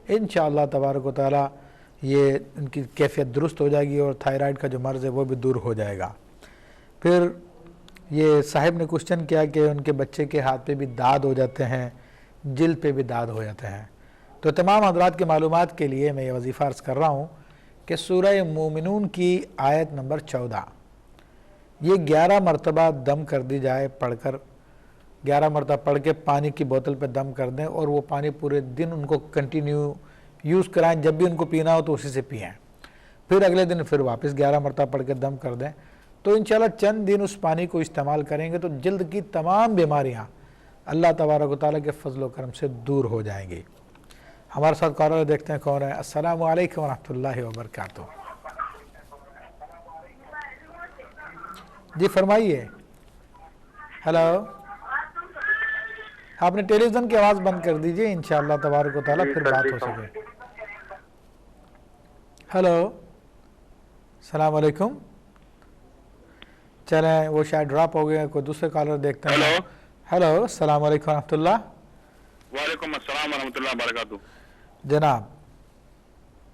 इंशाअल्लाह तबारक व तआला ये इनकी कैफियत दुरुस्त हो जाएगी और थायराइड का जो मर्ज़ है वो भी दूर हो जाएगा। फिर ये साहिब ने क्वेश्चन किया कि उनके बच्चे के हाथ पे भी दाद हो जाते हैं, जिल्द पे भी दाद हो जाते हैं। तो तमाम हज़रात के मालूमात के लिए मैं ये वजीफ़ा अर्ज़ कर रहा हूँ कि सूरह मोमिनून की आयत नंबर 14 ये 11 मरतबा दम कर दी जाए, पढ़कर 11 मरतबा पढ़ के पानी की बोतल पे दम कर दें और वो पानी पूरे दिन उनको कंटिन्यू यूज़ कराएं, जब भी उनको पीना हो तो उसी से पिएँ। फिर अगले दिन फिर वापस 11 मरतबा पढ़ के दम कर दें। तो इंशाल्लाह चंद दिन उस पानी को इस्तेमाल करेंगे तो जल्द की तमाम बीमारियां अल्लाह तबारक व तआला के फजल व करम से दूर हो जाएंगी। हमारे साथ कॉलर देखते हैं कौन है। अस्सलामु अलैकुम रहमतुल्लाहि व बरकातुहू। जी फरमाइए। हेलो, आपने टेलीविज़न की आवाज़ बंद कर दीजिए इंशाअल्लाह तबारक व तआला फिर बात हो सके। हेलो, अस्सलाम वालेकुम। चलें वो शायद ड्रॉप हो गए, कोई दूसरे कॉलर देखते हैं। हेलो हेलो, अस्सलाम वालेकुम रहमतुल्लाह। वालेकुम अस्सलाम रहमतुल्लाह बरकातुहू। जनाब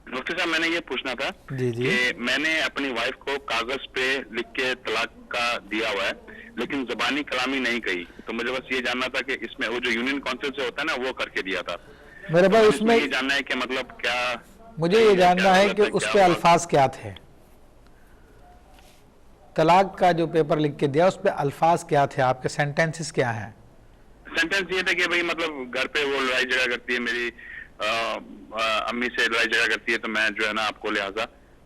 मुफ्ती साहब मैंने ये पूछना था जी जी कि मैंने अपनी वाइफ को कागज पे लिख के तलाक का दिया हुआ है, लेकिन ज़बानी कलामी नहीं कही। तो मुझे बस ये जानना था कि इसमें वो जो यूनियन काउंसिल से होता है ना, वो करके दिया था मेरे भाई। तो उसमें ये जानना है कि मतलब क्या, मुझे ये जानना है कि उस पे अल्फाज क्या थे। तलाक का जो पेपर लिख के दिया उस पे अल्फाज क्या थे, आपके सेंटेंसेस क्या हैं? सेंटेंस ये था कि भाई मतलब घर पे वो लड़ाई झगड़ा करती है, मेरी अम्मी से लड़ाई झगड़ा करती है, तो मैं जो है ना आपको लिहाजा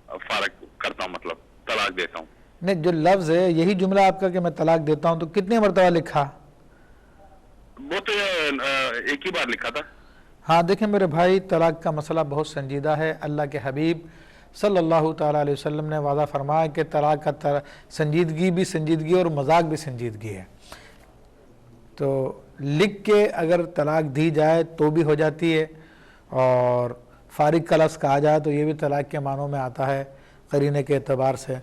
फारग करता हूँ, मतलब तलाक देता हूँ। नहीं, जो लफ्ज है यही जुमला आपका कि मैं तलाक देता हूँ, तो कितने मरतबा लिखा? वो तो एक ही बार लिखा था। हाँ देखें मेरे भाई, तलाक का मसला बहुत संजीदा है। अल्लाह के हबीब सल्लल्लाहु ताला अलैहि वसल्लम ने वादा फरमाया कि तलाक का संजीदगी भी संजीदगी और मजाक भी संजीदगी है। तो लिख के अगर तलाक दी जाए तो भी हो जाती है, और फारिग का लफ्ज़ कहा जाए तो ये भी तलाक के मानों में आता है करीने के एतबार से।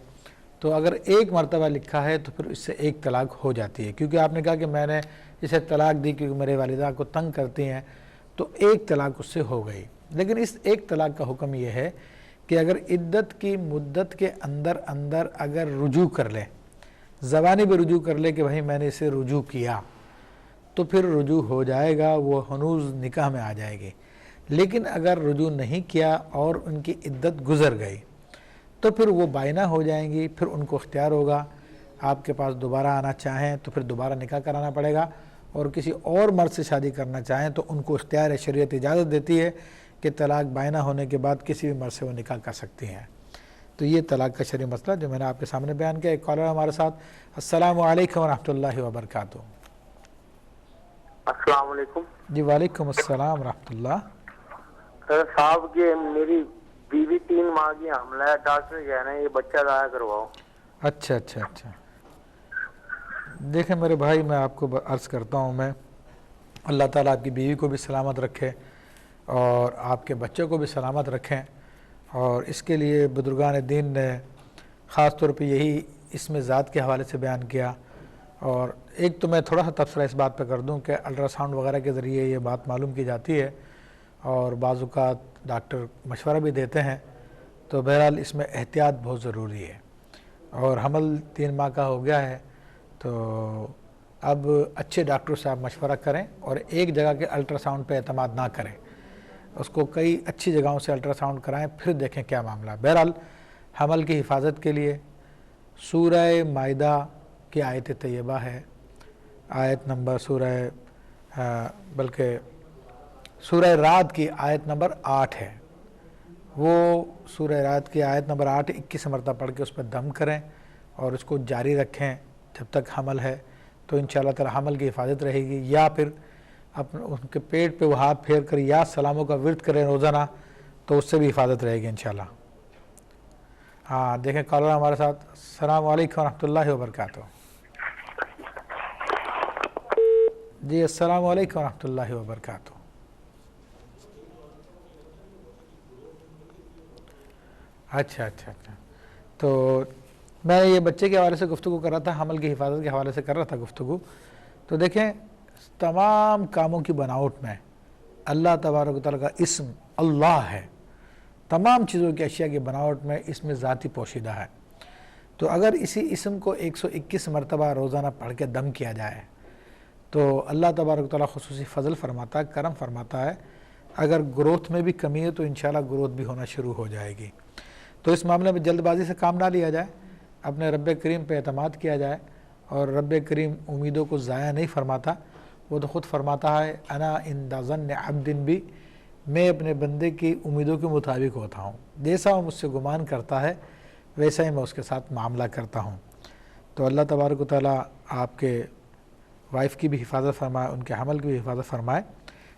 तो अगर एक मरतबा लिखा है तो फिर इससे एक तलाक हो जाती है, क्योंकि आपने कहा कि मैंने इसे तलाक दी क्योंकि मेरे वालिदा को तंग करती हैं, तो एक तलाक उससे हो गई। लेकिन इस एक तलाक का हुक्म यह है कि अगर इद्दत की मुद्दत के अंदर अंदर अगर रुजू कर ले, ज़बानी भी रुजू कर ले कि भाई मैंने इसे रुजू किया, तो फिर रुजू हो जाएगा, वो हनूज़ निकाह में आ जाएगी। लेकिन अगर रुजू नहीं किया और उनकी इद्दत गुज़र गई तो फिर वो बायना हो जाएंगी। फिर उनको इख्तियार होगा, आपके पास दोबारा आना चाहें तो फिर दोबारा निकाह कराना पड़ेगा, और किसी और मर्द से शादी करना चाहें तो उनको इख्तियार है, शरीयत इजाज़त देती है कि तलाक बायना होने के बाद किसी भी मर्द से वो निकाह कर सकती हैं। तो ये तलाक का शरई मसला जो मैंने आपके सामने बयान किया। एक कॉलर हमारे साथ। अस्सलामु अलैकुम व रहमतुल्लाहि व बरकातुहू। अस्सलाम वालेकुम। जी वालेकुम अस्सलाम रहमतुल्लाह। सर साहब ये मेरी बीवी 3 माह की हमला है, डॉक्टर कह रहे हैं ये बच्चा ज़ाया करवाओ। अच्छा अच्छा अच्छा। देखें मेरे भाई, मैं आपको अर्ज़ करता हूँ, मैं अल्लाह ताला आपकी बीवी को भी सलामत रखे और आपके बच्चों को भी सलामत रखें। और इसके लिए बुजुर्गान दीन ने ख़ास तौर पे यही इसमें ज़ात के हवाले से बयान किया। और एक तो मैं थोड़ा सा तबसरा इस बात पे कर दूं कि अल्ट्रासाउंड वगैरह के ज़रिए ये बात मालूम की जाती है और बाज़-औक़ात डॉक्टर मशवरा भी देते हैं। तो बहरहाल इसमें एहतियात बहुत ज़रूरी है। और हमल 3 माह का हो गया है, तो अब अच्छे डॉक्टर से आप मशवरा करें और एक जगह के अल्ट्रासाउंड पे एतमाद ना करें, उसको कई अच्छी जगहों से अल्ट्रासाउंड कराएं, फिर देखें क्या मामला। बहरहाल हमल की हिफाजत के लिए सूरह माइदा की आयत तैयबा है, आयत नंबर बल्कि सूरह राद की आयत नंबर 8 है। वो सूरह राद की आयत नंबर 8 21 मरतबा पढ़ के उस पर दम करें और उसको जारी रखें जब तक हमल है, तो इंशाअल्लाह ताला हमल की हिफाजत रहेगी। या फिर अपने उनके पेट पे वो हाथ फेर कर या सलामों का विर्द करें रोज़ाना, तो उससे भी हिफाजत रहेगी इंशाअल्लाह। हाँ देखें कॉलर हमारे साथ। अस्सलामु अलैकुम रहमतुल्लाहि व बरकातुहू। जी अस्सलामु अलैकुम रहमतुल्लाहि व बरकातुहू। अच्छा अच्छा अच्छा। तो मैं ये बच्चे के हवाले से गुफ्तगू कर रहा था, हमल की हिफाजत के हवाले से कर रहा था गुफ्तगू। तो देखें तमाम कामों की बनावट में अल्लाह तबारक व तआला का इस्म अल्लाह है। तमाम चीज़ों की अशिया की बनावट में इसमें ज़ाती पोशीदा है। तो अगर इसी इस्म को 121 मरतबा रोज़ाना पढ़ के दम किया जाए तो अल्लाह तबारक व तआला खुसूसी फ़ज़ल फरमाता है, करम फरमाता है। अगर ग्रोथ में भी कमी है तो इंशाअल्लाह ग्रोथ भी होना शुरू हो जाएगी। तो इस मामले में जल्दबाजी से काम ना लिया जाए, अपने रब करीम पे एतमाद किया जाए। और रब करीम उम्मीदों को ज़ाया नहीं फरमाता, वो तो ख़ुद फरमाता है अना इंदा ज़न्न अब्दिन बी, मैं अपने बंदे की उम्मीदों के मुताबिक होता हूँ, जैसा वो मुझसे गुमान करता है वैसा ही मैं उसके साथ मामला करता हूँ। तो अल्लाह तबारक व तआला आपके वाइफ की भी हिफाजत फरमाए, उनके हमल की भी हिफाजत फरमाए।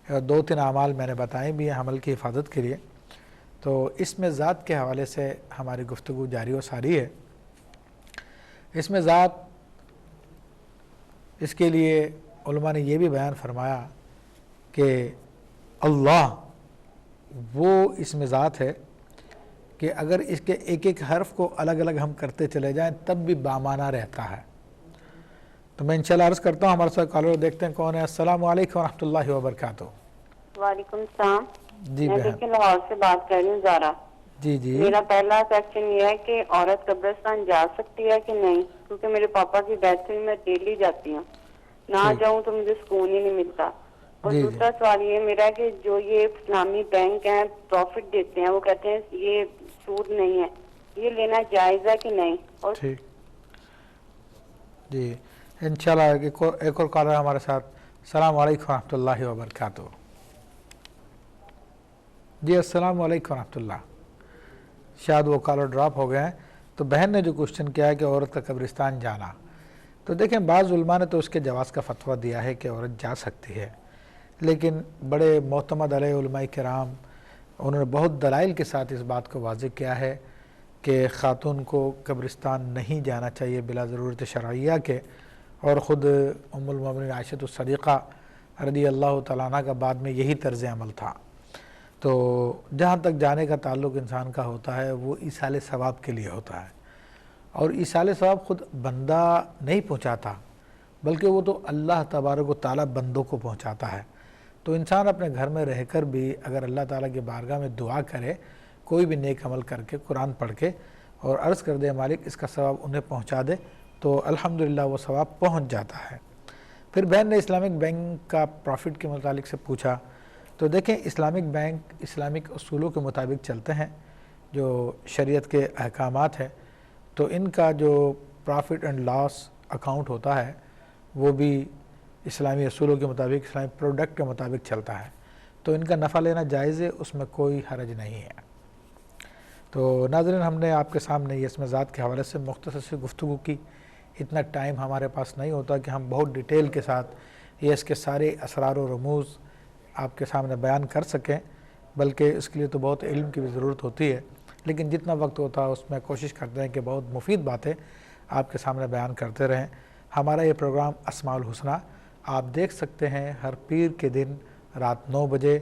और 2-3 अमाल मैंने बताए भी हैं हमल की हिफाजत के लिए। तो इसमें ज़ात के हवाले से हमारी गुफ्तगू जारी व सारी है। इसमें ज़ात, इसके लिए उलमा ने यह भी बयान फरमाया कि अल्लाह वो इसमें ज़ात है कि अगर इसके एक एक हर्फ को अलग अलग हम करते चले जाएं तब भी बामाना रहता है। तो मैं इंशाल्लाह अर्ज़ करता हूँ, हमारे साथ कॉलर देखते हैं कौन है। अस्सलामु अलैकुम रहमतुल्लाहि व बरकातुहू। वालेकुम सलाम। जी मैं देखिए लाहौर से बात कर रही हूँ ज़ारा। جی جی میرا پہلا کوشچن یہ ہے کہ عورت قبرستان جا سکتی ہے کہ نہیں، کیونکہ میرے پاپا کی ڈیتھ ہوئی، میں ڈیلی جاتی ہوں، نہ جاؤں تو مجھے سکون ہی نہیں ملتا۔ اور دوسرا سوال یہ میرا ہے کہ جو یہ اسلامی بینک ہیں پروفٹ دیتے ہیں، وہ کہتے ہیں یہ سود نہیں ہے، یہ لینا جائز ہے کہ نہیں؟ اور ٹھیک جی انشاءاللہ ایک اور کالر ہمارے ساتھ۔ السلام علیکم ورحمۃ اللہ وبرکاتہ۔ جی السلام علیکم ورحمۃ اللہ۔ شاید وہ کالر ڈراپ ہو گئے ہیں۔ تو بہن نے جو کوشچن کیا ہے کہ عورت کا قبرستان جانا، تو دیکھیں بعض علماء نے تو اس کے جواز کا فتویٰ دیا ہے کہ عورت جا سکتی ہے، لیکن بڑے معتمد علیہ علماء کرام انہوں نے بہت دلائل کے ساتھ اس بات کو واضح کیا ہے کہ خاتون کو قبرستان نہیں جانا چاہیے بلا ضرورت شرعیہ کے، اور خود ام المومنین عائشہ الصدیقہ رضی اللہ تعالیٰ عنہ کا بعد میں یہی طرز عمل تھا۔ تو جہاں تک جانے کا تعلق انسان کا ہوتا ہے وہ ایصال ثواب کے لیے ہوتا ہے، اور ایصال ثواب خود بندہ نہیں پہنچاتا بلکہ وہ تو اللہ تبارک و تعالیٰ بندوں کو پہنچاتا ہے۔ تو انسان اپنے گھر میں رہ کر بھی اگر اللہ تعالیٰ کی بارگاہ میں دعا کرے، کوئی بھی نیک عمل کر کے، قرآن پڑھ کے، اور عرض کر دے مالک اس کا ثواب انہیں پہنچا دے، تو الحمدللہ وہ ثواب پہنچ جاتا ہے۔ پھر بہن نے اسلامک بینک کا پروفٹ کے متعلق سے پوچھا، تو دیکھیں اسلامک بینک اسلامک اصولوں کے مطابق چلتے ہیں، جو شریعت کے احکامات ہیں، تو ان کا جو پروفٹ اینڈ لاس اکاؤنٹ ہوتا ہے وہ بھی اسلامی اصولوں کے مطابق اسلامی پروڈکٹ کے مطابق چلتا ہے، تو ان کا نفع لینا جائز ہے، اس میں کوئی حرج نہیں ہے۔ تو ناظرین ہم نے آپ کے سامنے یہ اسم ذات کے حوالے سے مختصر سی گفتگو کی، اتنا ٹائم ہمارے پاس نہیں ہوتا کہ ہم بہت ڈیٹیل کے ساتھ یہ اس کے سارے اسرار و رموز آپ کے سامنے بیان کر سکیں، بلکہ اس کے لیے تو بہت علم کی بھی ضرورت ہوتی ہے، لیکن جتنا وقت ہوتا ہے اس میں کوشش کرتے ہیں کہ بہت مفید باتیں آپ کے سامنے بیان کرتے رہیں۔ ہمارا یہ پروگرام اسماء الحسنی آپ دیکھ سکتے ہیں ہر پیر کے دن رات 9 بجے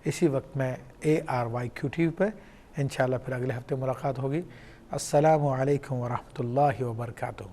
اسی وقت میں ARYQ پہ۔ انشاءاللہ پھر اگلے ہفتے ملاقات ہوگی۔ السلام علیکم ورحمۃ اللہ وبرکاتہ۔